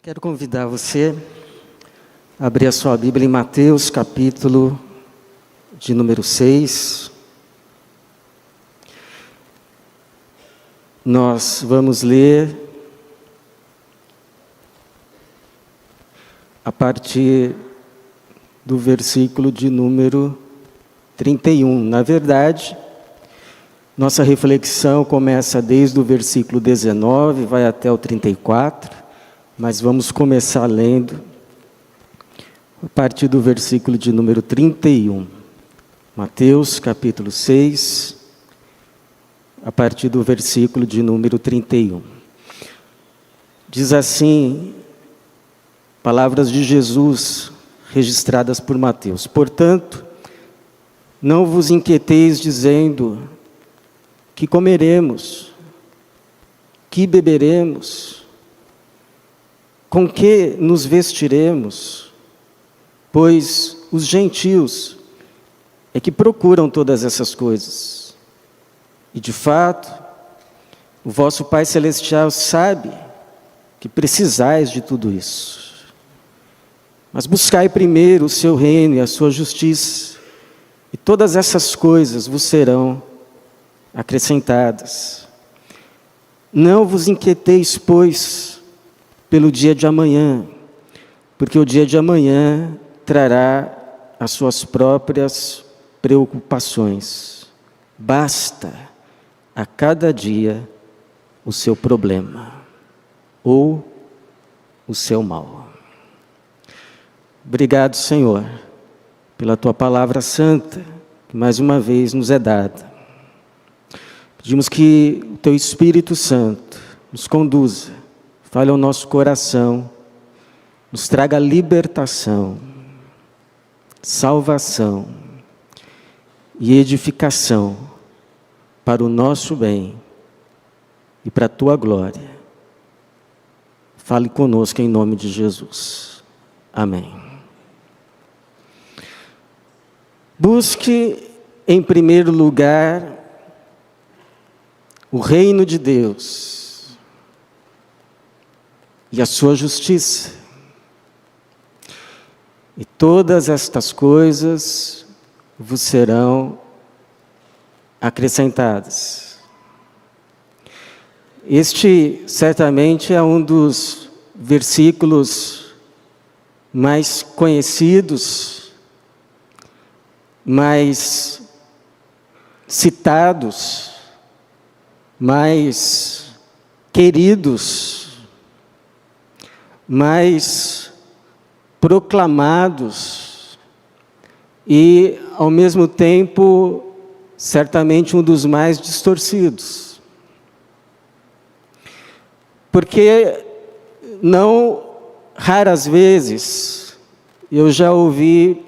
Quero convidar você a abrir a sua Bíblia em Mateus, capítulo de número 6. Nós vamos ler a partir do versículo de número 31. Na verdade, nossa reflexão começa desde o versículo 19, vai até o 34. Mas vamos começar lendo a partir do versículo de número 31. Mateus, capítulo 6, a partir do versículo de número 31. Diz assim, palavras de Jesus, registradas por Mateus. Portanto, não vos inquieteis dizendo, que comeremos, que beberemos, com que nos vestiremos? Pois os gentios é que procuram todas essas coisas. E de fato, o vosso Pai Celestial sabe que precisais de tudo isso. Mas buscai primeiro o seu reino e a sua justiça, e todas essas coisas vos serão acrescentadas. Não vos inquieteis, pois, pelo dia de amanhã, porque o dia de amanhã trará as suas próprias preocupações. Basta a cada dia o seu problema, ou o seu mal. Obrigado, Senhor, pela Tua palavra santa, que mais uma vez nos é dada. Pedimos que o Teu Espírito Santo nos conduza, fale ao nosso coração, nos traga libertação, salvação e edificação para o nosso bem e para a Tua glória. Fale conosco em nome de Jesus. Amém. Busque em primeiro lugar o reino de Deus e a sua justiça. E todas estas coisas vos serão acrescentadas. Este certamente é um dos versículos mais conhecidos, mais citados, mais queridos, mais proclamados e, ao mesmo tempo, certamente um dos mais distorcidos. Porque não raras vezes eu já ouvi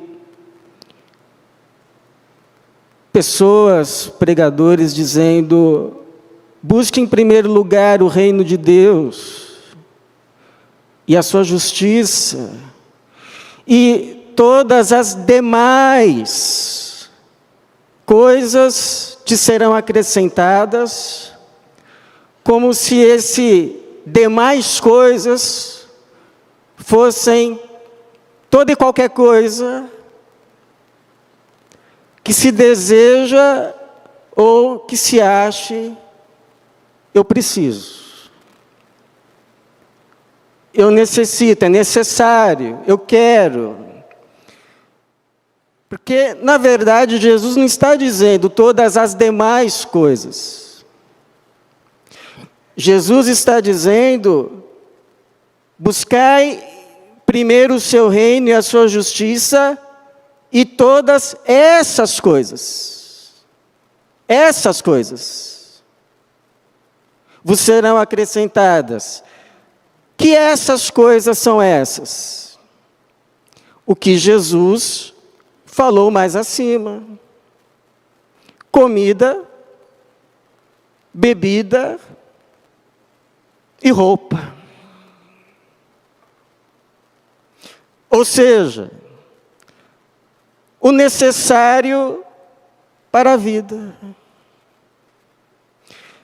pessoas, pregadores, dizendo: busque em primeiro lugar o reino de Deus e a sua justiça, e todas as demais coisas te serão acrescentadas, como se esse demais coisas fossem toda e qualquer coisa que se deseja ou que se ache, eu preciso. Eu necessito, é necessário, eu quero. Porque, na verdade, Jesus não está dizendo todas as demais coisas. Jesus está dizendo: buscai primeiro o seu reino e a sua justiça, e todas essas coisas vos serão acrescentadas. Que essas coisas são essas? O que Jesus falou mais acima: comida, bebida e roupa. Ou seja, o necessário para a vida.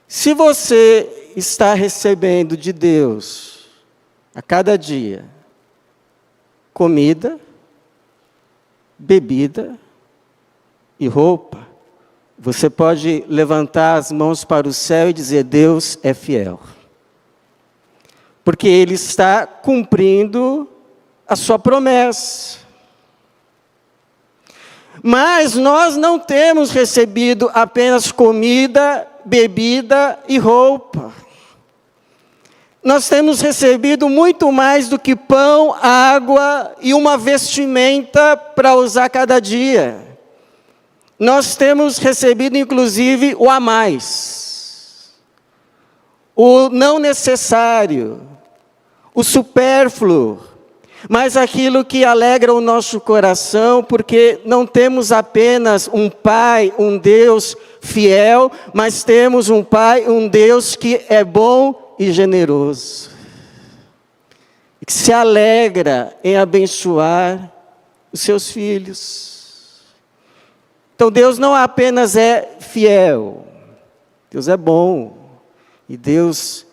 Se você está recebendo de Deus a cada dia, comida, bebida e roupa, você pode levantar as mãos para o céu e dizer: Deus é fiel. Porque Ele está cumprindo a sua promessa. Mas nós não temos recebido apenas comida, bebida e roupa. Nós temos recebido muito mais do que pão, água e uma vestimenta para usar cada dia. Nós temos recebido, inclusive, o a mais, o não necessário, o supérfluo, mas aquilo que alegra o nosso coração, porque não temos apenas um Pai, um Deus fiel, mas temos um Pai, um Deus que é bom e generoso, que se alegra em abençoar os seus filhos. Então Deus não apenas é fiel, Deus é bom, e Deus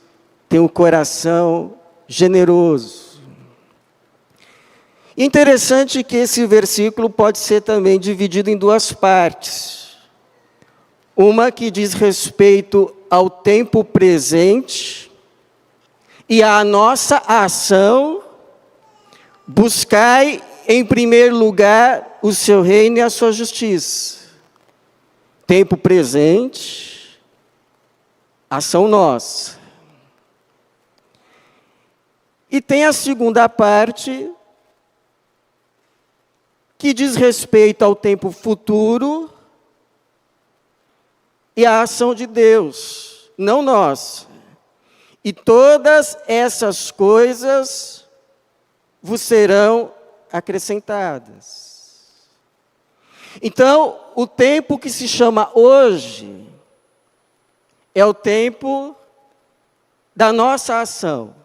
tem um coração generoso. Interessante que esse versículo pode ser também dividido em duas partes. Uma que diz respeito ao tempo presente e à nossa ação, buscai em primeiro lugar o seu reino e a sua justiça. Tempo presente, ação nossa. E tem a segunda parte, que diz respeito ao tempo futuro e à ação de Deus, não nós. E todas essas coisas vos serão acrescentadas. Então, o tempo que se chama hoje é o tempo da nossa ação.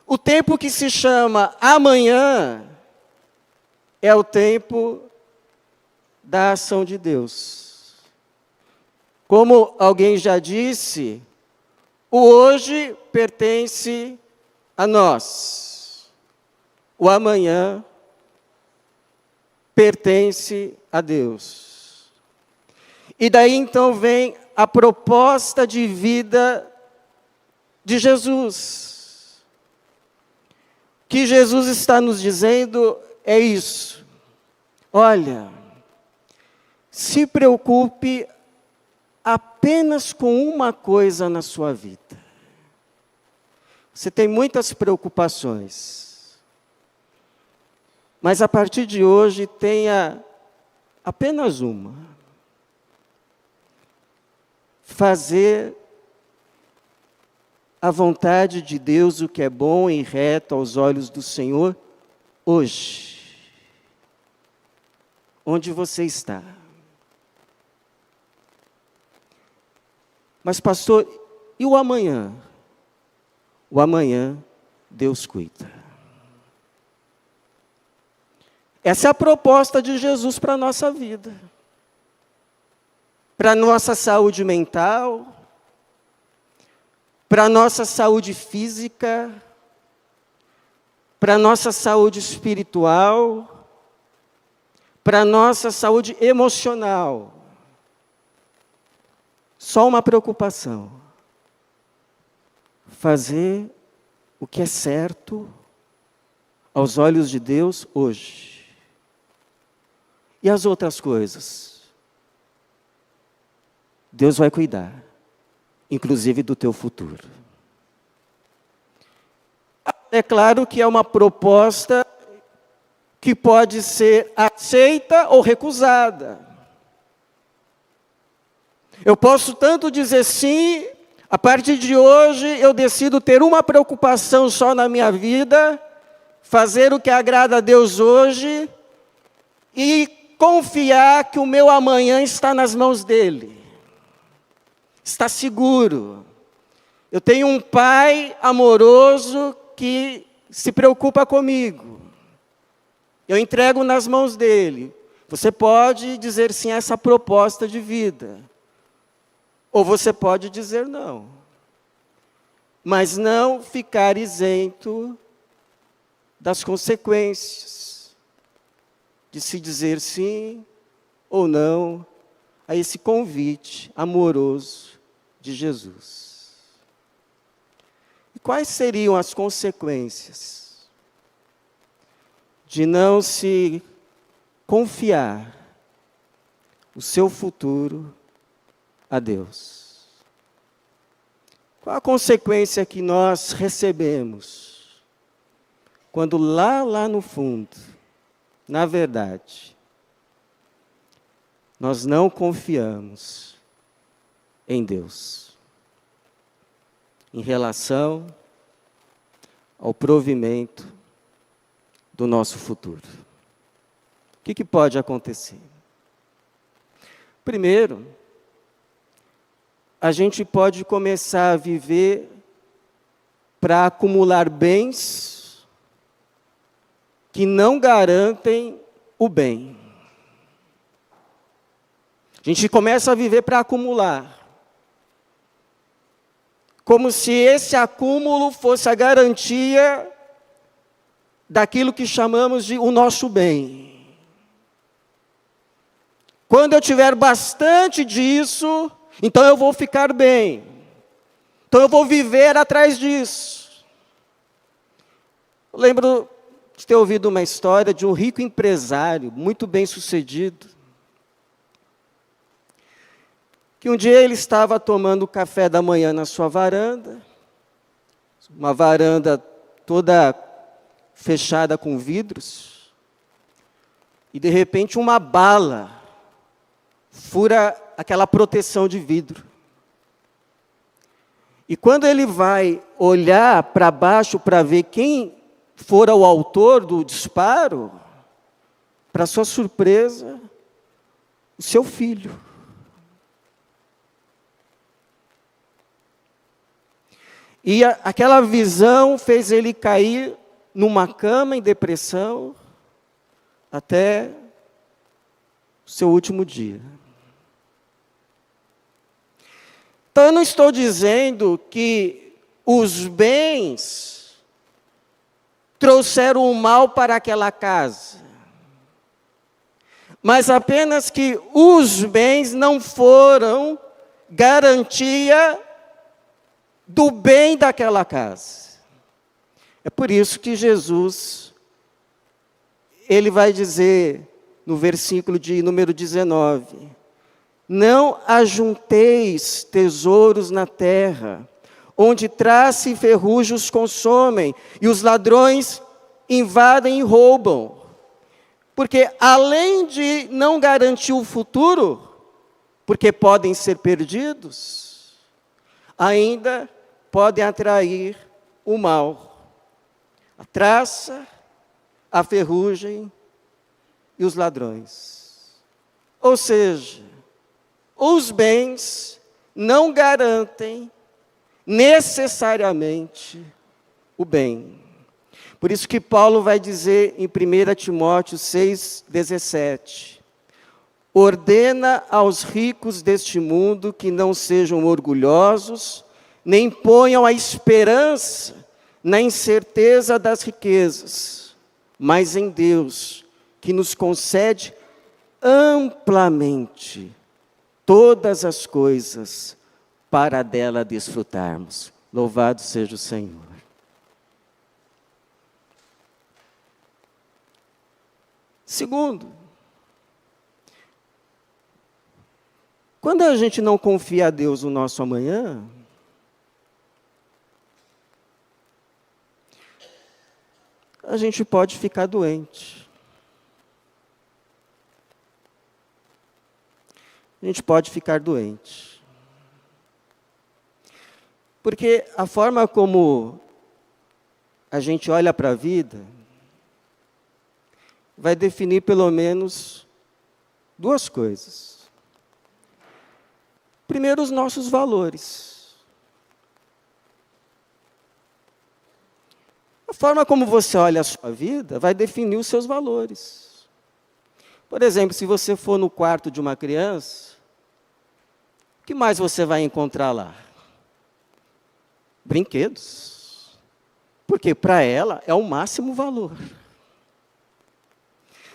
O tempo que se chama amanhã é o tempo da ação de Deus. Como alguém já disse, o hoje pertence a nós. O amanhã pertence a Deus. E daí então vem a proposta de vida de Jesus. O que Jesus está nos dizendo é isso. Olha, se preocupe apenas com uma coisa na sua vida. Você tem muitas preocupações. Mas a partir de hoje tenha apenas uma. Fazer a vontade de Deus, o que é bom e reto aos olhos do Senhor, hoje. Onde você está. Mas pastor, e o amanhã? O amanhã Deus cuida. Essa é a proposta de Jesus para a nossa vida. Para a nossa saúde mental, para a nossa saúde física, para a nossa saúde espiritual, para a nossa saúde emocional. Só uma preocupação. Fazer o que é certo aos olhos de Deus hoje. E as outras coisas? Deus vai cuidar, inclusive do teu futuro. É claro que é uma proposta que pode ser aceita ou recusada. Eu posso tanto dizer sim, a partir de hoje eu decido ter uma preocupação só na minha vida, fazer o que agrada a Deus hoje e confiar que o meu amanhã está nas mãos dele. Está seguro. Eu tenho um Pai amoroso que se preocupa comigo. Eu entrego nas mãos dele. Você pode dizer sim a essa proposta de vida. Ou você pode dizer não. mas não ficar isento das consequências de se dizer sim ou não a esse convite amoroso de Jesus. E quais seriam as consequências de não se confiar o seu futuro a Deus? Qual a consequência que nós recebemos quando lá no fundo, na verdade, nós não confiamos em Deus em relação ao provimento do nosso futuro? O que pode acontecer? Primeiro, a gente pode começar a viver para acumular bens que não garantem o bem. A gente começa a viver para acumular, como se esse acúmulo fosse a garantia daquilo que chamamos de o nosso bem. Quando eu tiver bastante disso, então eu vou ficar bem. Então eu vou viver atrás disso. Eu lembro de ter ouvido uma história de um rico empresário, muito bem sucedido, que um dia ele estava tomando café da manhã na sua varanda, uma varanda toda fechada com vidros, e de repente uma bala fura aquela proteção de vidro. E quando ele vai olhar para baixo para ver quem fora o autor do disparo, para sua surpresa, o seu filho. E aquela visão fez ele cair numa cama em depressão até o seu último dia. Então eu não estou dizendo que os bens trouxeram o mal para aquela casa, mas apenas que os bens não foram garantia do bem daquela casa. É por isso que Jesus, ele vai dizer no versículo de número 19, não ajunteis tesouros na terra, onde traça e ferrugem os consomem, e os ladrões invadem e roubam. Porque além de não garantir o futuro, porque podem ser perdidos, ainda podem atrair o mal. A traça, a ferrugem e os ladrões. Ou seja, os bens não garantem necessariamente o bem. Por isso que Paulo vai dizer em 1 Timóteo 6,17, ordena aos ricos deste mundo que não sejam orgulhosos, nem ponham a esperança na incerteza das riquezas, mas em Deus, que nos concede amplamente todas as coisas para dela desfrutarmos. Louvado seja o Senhor. Segundo, quando a gente não confia a Deus no nosso amanhã, a gente pode ficar doente. A gente pode ficar doente. Porque a forma como a gente olha para a vida vai definir pelo menos duas coisas. Primeiro, os nossos valores. A forma como você olha a sua vida vai definir os seus valores. Por exemplo, se você for no quarto de uma criança, o que mais você vai encontrar lá? Brinquedos. Porque para ela é o máximo valor.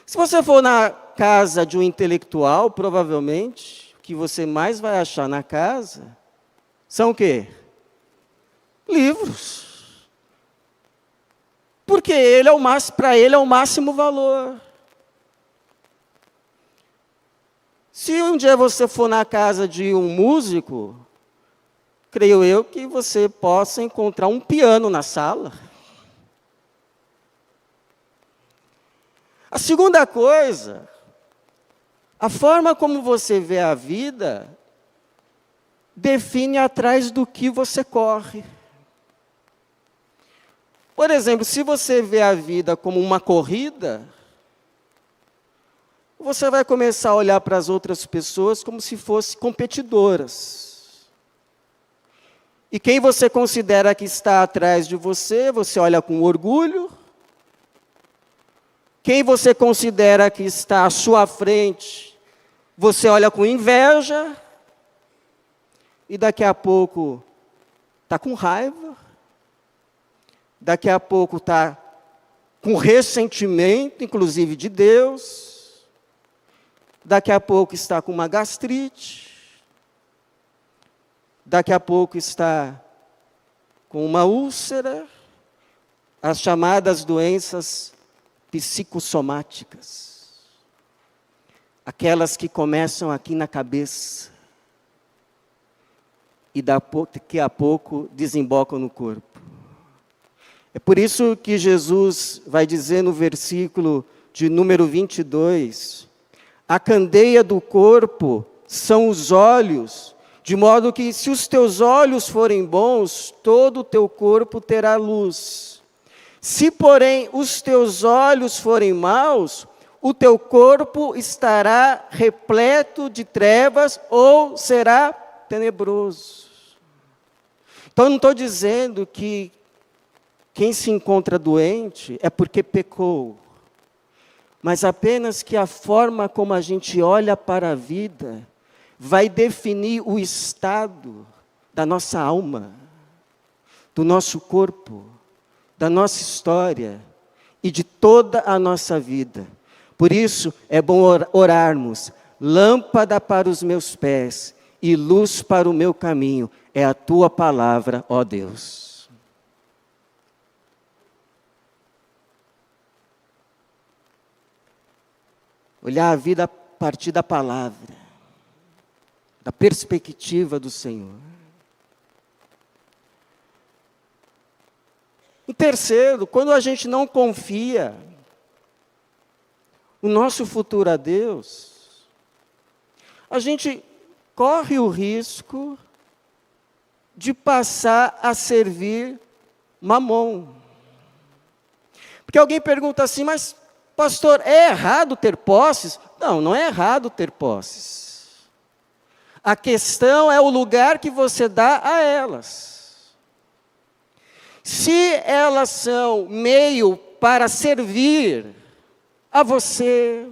Se você for na casa de um intelectual, provavelmente, o que você mais vai achar na casa são o quê? Livros. Porque para ele é o máximo valor. Se um dia você for na casa de um músico, creio eu que você possa encontrar um piano na sala. A segunda coisa, a forma como você vê a vida define atrás do que você corre. Por exemplo, se você vê a vida como uma corrida, você vai começar a olhar para as outras pessoas como se fossem competidoras. E quem você considera que está atrás de você, você olha com orgulho. Quem você considera que está à sua frente, você olha com inveja. E daqui a pouco está com raiva. Daqui a pouco está com ressentimento, inclusive de Deus. Daqui a pouco está com uma gastrite. Daqui a pouco está com uma úlcera. As chamadas doenças psicossomáticas. Aquelas que começam aqui na cabeça. E daqui a pouco desembocam no corpo. É por isso que Jesus vai dizer no versículo de número 22, a candeia do corpo são os olhos, de modo que se os teus olhos forem bons, todo o teu corpo terá luz. Se, porém, os teus olhos forem maus, o teu corpo estará repleto de trevas ou será tenebroso. Então, eu não estou dizendo que quem se encontra doente é porque pecou, mas apenas que a forma como a gente olha para a vida vai definir o estado da nossa alma, do nosso corpo, da nossa história e de toda a nossa vida. Por isso, é bom orarmos. Lâmpada para os meus pés e luz para o meu caminho é a tua palavra, ó Deus. Olhar a vida a partir da palavra, da perspectiva do Senhor. E terceiro, quando a gente não confia o nosso futuro a Deus, a gente corre o risco de passar a servir Mamon. Porque alguém pergunta assim, mas pastor, é errado ter posses? Não, não é errado ter posses. A questão é o lugar que você dá a elas. Se elas são meio para servir a você,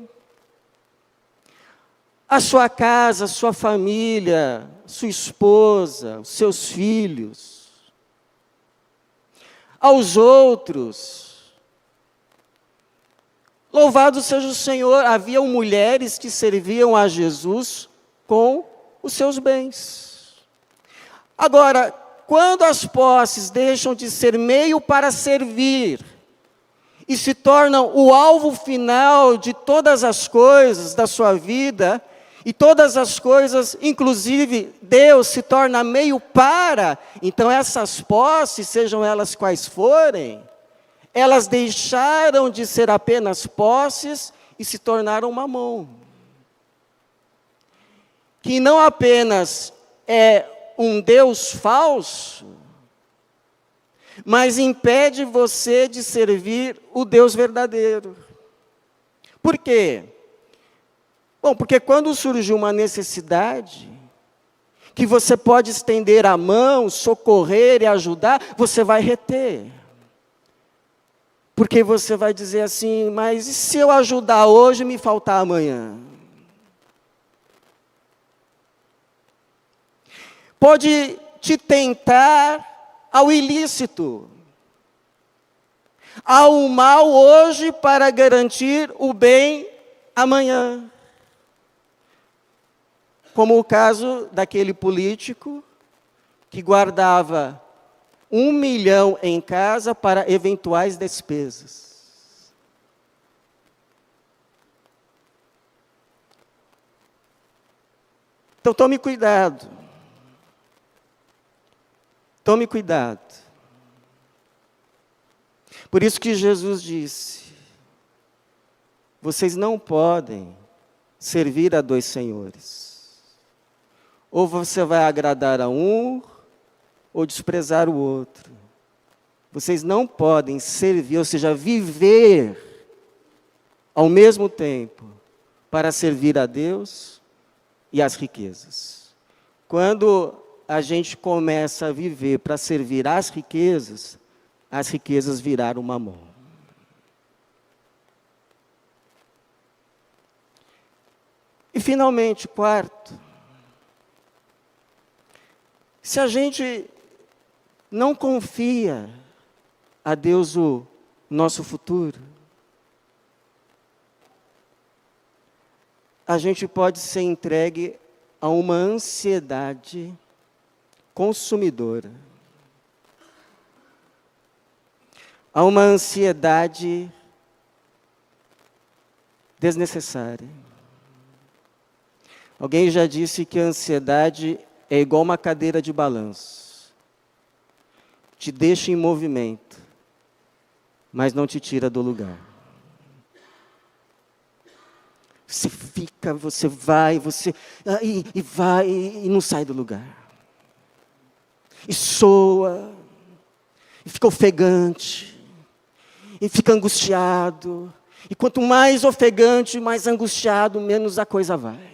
a sua casa, a sua família, sua esposa, os seus filhos, aos outros, louvado seja o Senhor, haviam mulheres que serviam a Jesus com os seus bens. Agora, quando as posses deixam de ser meio para servir e se tornam o alvo final de todas as coisas da sua vida, e todas as coisas, inclusive Deus, se torna meio para, então essas posses, sejam elas quais forem, elas deixaram de ser apenas posses e se tornaram mamon. Que não apenas é um Deus falso, mas impede você de servir o Deus verdadeiro. Por quê? Bom, porque quando surge uma necessidade, que você pode estender a mão, socorrer e ajudar, você vai reter. Porque você vai dizer assim, mas e se eu ajudar hoje e me faltar amanhã? Pode te tentar ao ilícito, ao mal hoje para garantir o bem amanhã. Como o caso daquele político que guardava 1 milhão em casa para eventuais despesas. Então tome cuidado. Tome cuidado. Por isso que Jesus disse: vocês não podem servir a 2 senhores. Ou você vai agradar a um, ou desprezar o outro. Vocês não podem servir, ou seja, viver ao mesmo tempo para servir a Deus e as riquezas. Quando a gente começa a viver para servir as riquezas viraram mamon. E finalmente, quarto, se a gente não confia a Deus o nosso futuro, a gente pode ser entregue a uma ansiedade consumidora, a uma ansiedade desnecessária. Alguém já disse que a ansiedade é igual uma cadeira de balanço. Te deixa em movimento, mas não te tira do lugar. Você fica, você vai, e vai, e não sai do lugar. E soa, e fica ofegante, e fica angustiado. E quanto mais ofegante, mais angustiado, menos a coisa vai.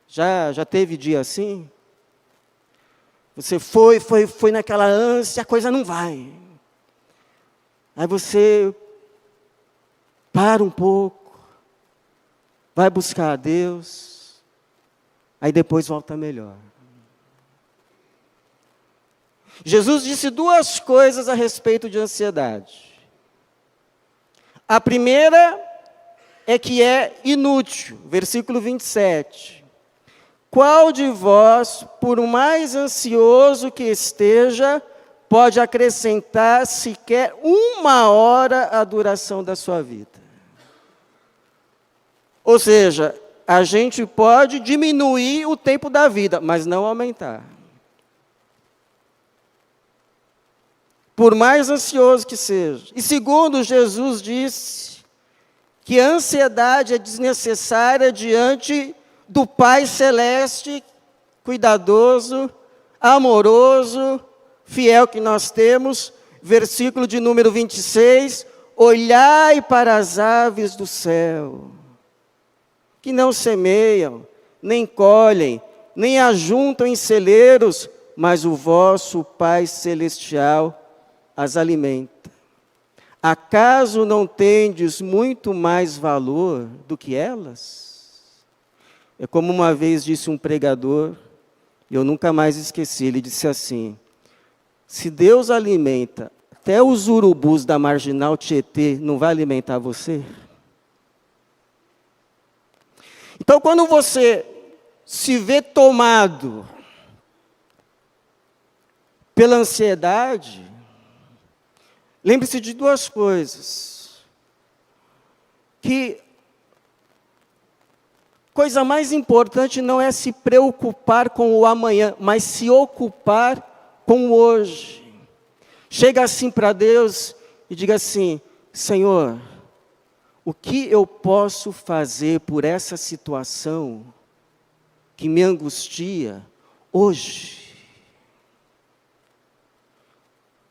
Já teve dia assim? Você foi naquela ânsia, a coisa não vai. Aí você para um pouco, vai buscar a Deus, aí depois volta melhor. Jesus disse 2 coisas a respeito de ansiedade. A primeira é que é inútil, versículo 27. Qual de vós, por mais ansioso que esteja, pode acrescentar sequer 1 hora à duração da sua vida? Ou seja, a gente pode diminuir o tempo da vida, mas não aumentar. Por mais ansioso que seja. E segundo, Jesus disse que a ansiedade é desnecessária diante do Pai Celeste, cuidadoso, amoroso, fiel que nós temos. Versículo de número 26, olhai para as aves do céu, que não semeiam, nem colhem, nem ajuntam em celeiros, mas o vosso Pai Celestial as alimenta. Acaso não tendes muito mais valor do que elas? É como uma vez disse um pregador, e eu nunca mais esqueci, ele disse assim: se Deus alimenta até os urubus da Marginal Tietê, não vai alimentar você? Então, quando você se vê tomado pela ansiedade, lembre-se de 2 coisas. Que coisa mais importante não é se preocupar com o amanhã, mas se ocupar com o hoje. Chega assim para Deus e diga assim: Senhor, o que eu posso fazer por essa situação que me angustia hoje?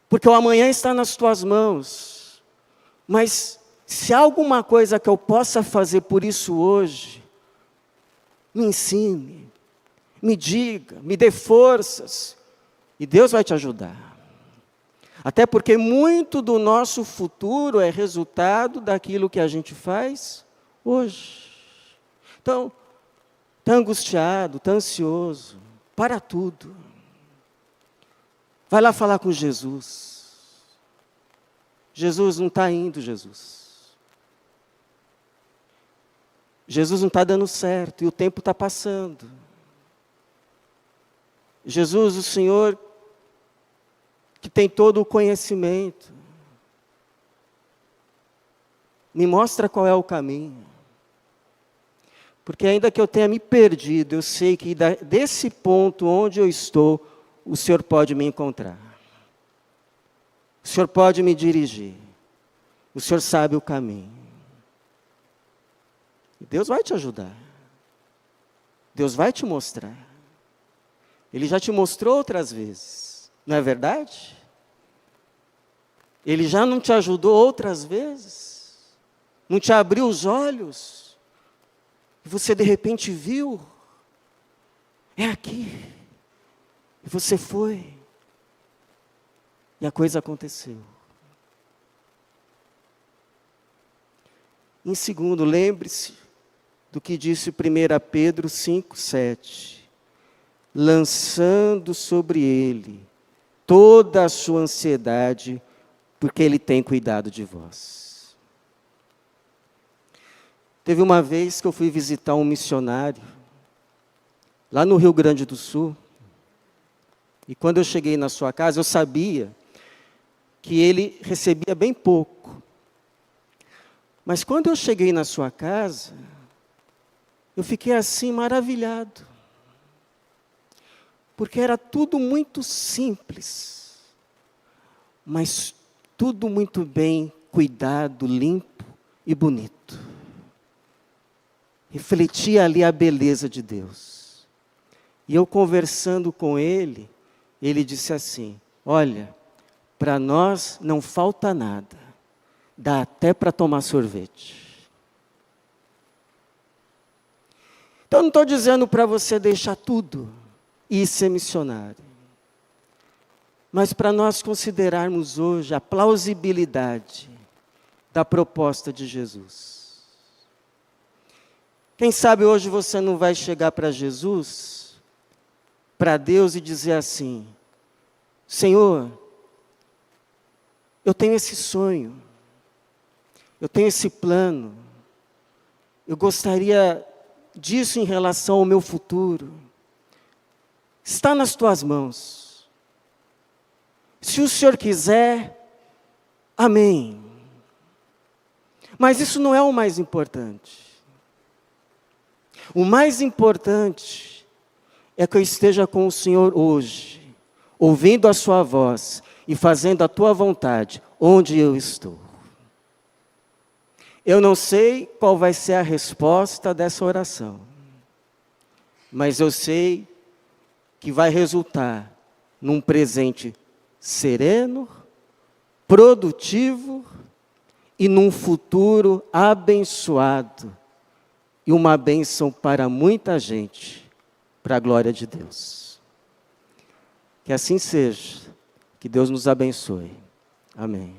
Porque o amanhã está nas tuas mãos. Mas se há alguma coisa que eu possa fazer por isso hoje, me ensine, me diga, me dê forças, e Deus vai te ajudar. Até porque muito do nosso futuro é resultado daquilo que a gente faz hoje. Então, está angustiado, está ansioso, para tudo. Vai lá falar com Jesus. Jesus não está indo, Jesus. Jesus não está dando certo e o tempo está passando. Jesus, o Senhor, que tem todo o conhecimento, me mostra qual é o caminho. Porque ainda que eu tenha me perdido, eu sei que desse ponto onde eu estou, o Senhor pode me encontrar. O Senhor pode me dirigir. O Senhor sabe o caminho. Deus vai te ajudar. Deus vai te mostrar. Ele já te mostrou outras vezes, não é verdade? Ele já não te ajudou outras vezes? Não te abriu os olhos? E você de repente viu? É aqui. E você foi. E a coisa aconteceu. Em segundo, lembre-se do que disse 1 Pedro 5:7. Lançando sobre ele toda a sua ansiedade, porque ele tem cuidado de vós. Teve uma vez que eu fui visitar um missionário, lá no Rio Grande do Sul, e quando eu cheguei na sua casa, eu sabia que ele recebia bem pouco. Mas quando eu cheguei na sua casa, eu fiquei assim maravilhado. Porque era tudo muito simples, mas tudo muito bem cuidado, limpo e bonito. Refletia ali a beleza de Deus. E eu conversando com ele, ele disse assim: olha, para nós não falta nada, dá até para tomar sorvete. Então não estou dizendo para você deixar tudo e ser missionário. Mas para nós considerarmos hoje a plausibilidade da proposta de Jesus. Quem sabe hoje você não vai chegar para Jesus, para Deus e dizer assim: Senhor, eu tenho esse sonho, eu tenho esse plano, eu gostaria disso em relação ao meu futuro. Está nas tuas mãos. Se o Senhor quiser, amém. Mas isso não é o mais importante. O mais importante é que eu esteja com o Senhor hoje, ouvindo a sua voz e fazendo a tua vontade, onde eu estou. Eu não sei qual vai ser a resposta dessa oração, mas eu sei que vai resultar num presente sereno, produtivo e num futuro abençoado e uma bênção para muita gente, para a glória de Deus. Que assim seja, que Deus nos abençoe. Amém.